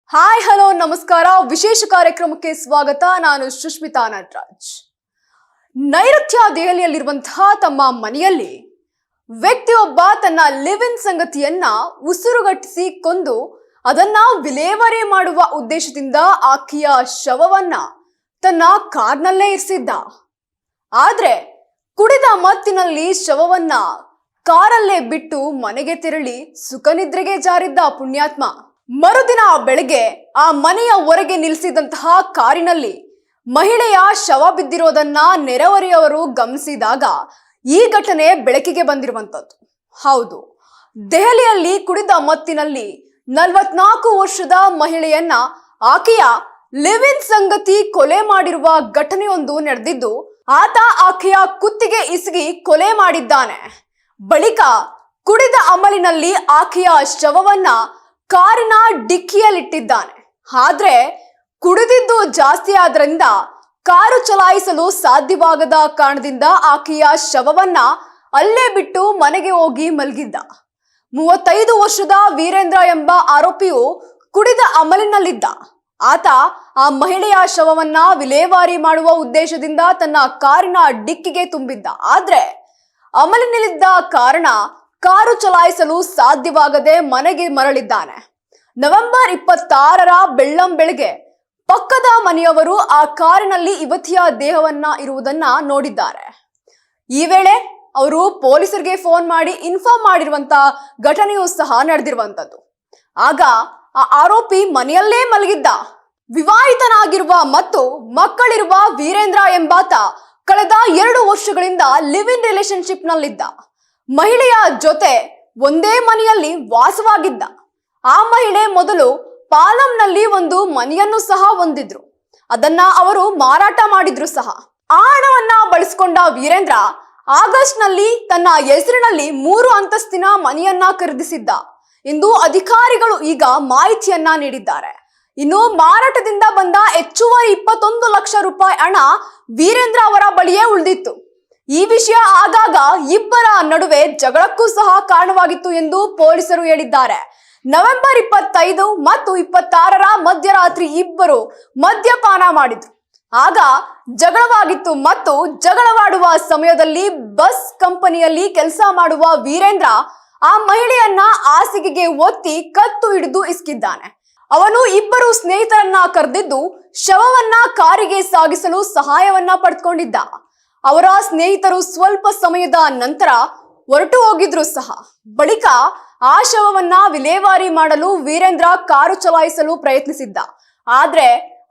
Hi hello ನಮಸ್ಕಾರ. ವಿಶೇಷ ಕಾರ್ಯಕ್ರಮಕ್ಕೆ ಸ್ವಾಗತ. ನಾನು ಸುಷ್ಮಿತಾ ನಟರಾಜ್. ನೈಋತ್ಯ ದೆಹಲಿಯಲ್ಲಿರುವಂತಹ ತಮ್ಮ ಮನೆಯಲ್ಲಿ ವ್ಯಕ್ತಿಯೊಬ್ಬ ತನ್ನ ಲಿವ್ ಇನ್ ಸಂಗತಿಯನ್ನ ಉಸಿರುಗಟ್ಟಿಸಿ ಕೊಂದು ಅದನ್ನ ವಿಲೇವಾರಿ ಮಾಡುವ ಉದ್ದೇಶದಿಂದ ಆಕೆಯ ಶವವನ್ನ ತನ್ನ ಕಾರ್ನಲ್ಲೇ ಇರಿಸಿದ್ದ. ಆದ್ರೆ ಕುಡಿದ ಮತ್ತಿನಲ್ಲಿ ಶವವನ್ನ ಕಾರಲ್ಲೇ ಬಿಟ್ಟು ಮನೆಗೆ ತೆರಳಿ ಸುಖನಿದ್ರೆಗೆ ಜಾರಿದ್ದ ಪುಣ್ಯಾತ್ಮ. ಮರುದಿನ ಬೆಳಗ್ಗೆ ಆ ಮನೆಯ ಹೊರಗೆ ನಿಲ್ಲಿಸಿದಂತಹ ಕಾರಿನಲ್ಲಿ ಮಹಿಳೆಯ ಶವ ಬಿದ್ದಿರೋದನ್ನ ನೆರೆಹೊರೆಯವರು ಗಮನಿಸಿದಾಗ ಈ ಘಟನೆ ಬೆಳಕಿಗೆ ಬಂದಿರುವಂತದ್ದು. ಹೌದು, ದೆಹಲಿಯಲ್ಲಿ ಕುಡಿದ ಮತ್ತಿನಲ್ಲಿ 44 ವರ್ಷದ ಮಹಿಳೆಯನ್ನ ಆಕೆಯ ಲಿವ್ ಇನ್ ಸಂಗತಿ ಕೊಲೆ ಮಾಡಿರುವ ಘಟನೆಯೊಂದು ನಡೆದಿದ್ದು, ಆತ ಆಕೆಯ ಕುತ್ತಿಗೆ ಇಸುಗಿ ಕೊಲೆ ಮಾಡಿದ್ದಾನೆ. ಬಳಿಕ ಕುಡಿದ ಅಮಲಿನಲ್ಲಿ ಆಕೆಯ ಶವವನ್ನ ಕಾರಿನ ಡಿಕ್ಕಿಯಲ್ಲಿಟ್ಟಿದ್ದಾನೆ. ಆದ್ರೆ ಕುಡಿದಿದ್ದು ಜಾಸ್ತಿ ಆದ್ರಿಂದ ಕಾರು ಚಲಾಯಿಸಲು ಸಾಧ್ಯವಾಗದ ಕಾರಣದಿಂದ ಆಕೆಯ ಶವವನ್ನ ಅಲ್ಲೇ ಬಿಟ್ಟು ಮನೆಗೆ ಹೋಗಿ ಮಲಗಿದ್ದ. 35 ವರ್ಷದ ವೀರೇಂದ್ರ ಎಂಬ ಆರೋಪಿಯು ಕುಡಿದ ಅಮಲಿನಲ್ಲಿದ್ದ. ಆತ ಆ ಮಹಿಳೆಯ ಶವವನ್ನ ವಿಲೇವಾರಿ ಮಾಡುವ ಉದ್ದೇಶದಿಂದ ತನ್ನ ಕಾರಿನ ಡಿಕ್ಕಿಗೆ ತುಂಬಿದ್ದ. ಆದ್ರೆ ಅಮಲಿನಲ್ಲಿದ್ದ ಕಾರಣ ಕಾರು ಚಲಾಯಿಸಲು ಸಾಧ್ಯವಾಗದೆ ಮನೆಗೆ ಮರಳಿದ್ದಾನೆ. ನವೆಂಬರ್ 26ರ ಬೆಳ್ಳಂಬೆಳಗ್ಗೆ ಪಕ್ಕದ ಮನೆಯವರು ಆ ಕಾರಿನಲ್ಲಿ ಯುವತಿಯ ದೇಹವನ್ನ ಇರುವುದನ್ನ ನೋಡಿದ್ದಾರೆ. ಈ ವೇಳೆ ಅವರು ಪೊಲೀಸರಿಗೆ ಫೋನ್ ಮಾಡಿ ಇನ್ಫಾರ್ಮ್ ಮಾಡಿರುವಂತ ಘಟನೆಯೂ ಸಹ ನಡೆದಿರುವಂತದ್ದು. ಆಗ ಆ ಆರೋಪಿ ಮನೆಯಲ್ಲೇ ಮಲಗಿದ್ದ. ವಿವಾಹಿತನಾಗಿರುವ ಮತ್ತು ಮಕ್ಕಳಿರುವ ವೀರೇಂದ್ರ ಎಂಬಾತ ಕಳೆದ 2 ವರ್ಷಗಳಿಂದ ಲಿವ್ ಇನ್ ರಿಲೇಶನ್ಶಿಪ್ ನಲ್ಲಿದ್ದ. ಮಹಿಳೆಯ ಜೊತೆ ಒಂದೇ ಮನೆಯಲ್ಲಿ ವಾಸವಾಗಿದ್ದ. ಆ ಮಹಿಳೆ ಮೊದಲು ಪಾಲಂನಲ್ಲಿ ಒಂದು ಮನೆಯನ್ನು ಸಹ ಹೊಂದಿದ್ರು. ಅದನ್ನ ಅವರು ಮಾರಾಟ ಮಾಡಿದ್ರು ಸಹ. ಆ ಹಣವನ್ನ ಬಳಸಿಕೊಂಡ ವೀರೇಂದ್ರ ಆಗಸ್ಟ್ ನಲ್ಲಿ ತನ್ನ ಹೆಸರಿನಲ್ಲಿ 3 ಅಂತಸ್ತಿನ ಮನೆಯನ್ನ ಖರೀದಿಸಿದ್ದ ಎಂದು ಅಧಿಕಾರಿಗಳು ಈಗ ಮಾಹಿತಿಯನ್ನ ನೀಡಿದ್ದಾರೆ. ಇನ್ನು ಮಾರಾಟದಿಂದ ಬಂದ ಹೆಚ್ಚುವರಿ 21 ಲಕ್ಷ ರೂಪಾಯಿ ಹಣ ವೀರೇಂದ್ರ ಅವರ ಬಳಿಯೇ ಉಳಿದಿತ್ತು. ಈ ವಿಷಯ ಆಗಾಗ ಇಬ್ಬರ ನಡುವೆ ಜಗಳಕ್ಕೂ ಸಹ ಕಾರಣವಾಗಿತ್ತು ಎಂದು ಪೊಲೀಸರು ಹೇಳಿದ್ದಾರೆ. ನವೆಂಬರ್ 25 ಮತ್ತು 26ರ ಮಧ್ಯರಾತ್ರಿ ಇಬ್ಬರು ಮದ್ಯಪಾನ ಮಾಡಿದ್ರು. ಆಗ ಜಗಳವಾಗಿತ್ತು ಮತ್ತು ಜಗಳವಾಡುವ ಸಮಯದಲ್ಲಿ ಬಸ್ ಕಂಪನಿಯಲ್ಲಿ ಕೆಲಸ ಮಾಡುವ ವೀರೇಂದ್ರ ಆ ಮಹಿಳೆಯನ್ನ ಹಾಸಿಗೆಗೆ ಒತ್ತಿ ಕತ್ತು ಹಿಡಿದು ಇಸ್ಕಿದ್ದಾನೆ. ಅವನು ಇಬ್ಬರು ಸ್ನೇಹಿತರನ್ನ ಕರೆದಿದ್ದು ಶವವನ್ನ ಕಾರಿಗೆ ಸಾಗಿಸಲು ಸಹಾಯವನ್ನ ಪಡೆದುಕೊಂಡಿದ್ದ. ಅವರ ಸ್ನೇಹಿತರು ಸ್ವಲ್ಪ ಸಮಯದ ನಂತರ ಹೊರಟು ಹೋಗಿದ್ರು ಸಹ. ಬಳಿಕ ಆ ಶವವನ್ನ ವಿಲೇವಾರಿ ಮಾಡಲು ವೀರೇಂದ್ರ ಕಾರು ಚಲಾಯಿಸಲು ಪ್ರಯತ್ನಿಸಿದ್ದ. ಆದ್ರೆ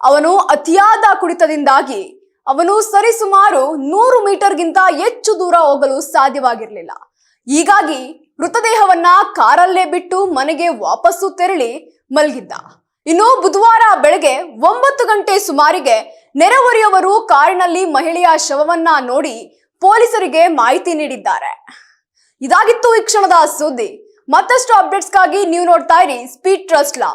ಅವನು ಅತಿಯಾದ ಕುಡಿತದಿಂದಾಗಿ ಅವನು ಸರಿಸುಮಾರು 100 ಮೀಟರ್ಗಿಂತ ಹೆಚ್ಚು ದೂರ ಹೋಗಲು ಸಾಧ್ಯವಾಗಿರಲಿಲ್ಲ. ಹೀಗಾಗಿ ಮೃತದೇಹವನ್ನ ಕಾರಲ್ಲೇ ಬಿಟ್ಟು ಮನೆಗೆ ವಾಪಸ್ಸು ತೆರಳಿ ಮಲಗಿದ್ದ. ಇನ್ನು ಬುಧವಾರ ಬೆಳಗ್ಗೆ 9 ಗಂಟೆ ಸುಮಾರಿಗೆ ನೆರೆಹೊರೆಯವರು ಕಾರಿನಲ್ಲಿ ಮಹಿಳೆಯ ಶವವನ್ನ ನೋಡಿ ಪೊಲೀಸರಿಗೆ ಮಾಹಿತಿ ನೀಡಿದ್ದಾರೆ. ಇದಾಗಿತ್ತು ಈ ಕ್ಷಣದ ಸುದ್ದಿ. ಮತ್ತಷ್ಟು ಅಪ್ಡೇಟ್ಸ್ಗಾಗಿ ನೀವು ನೋಡ್ತಾ ಇರಿ ಸ್ಪೀಡ್ ಟ್ರಸ್ಟ್ ಲಾ.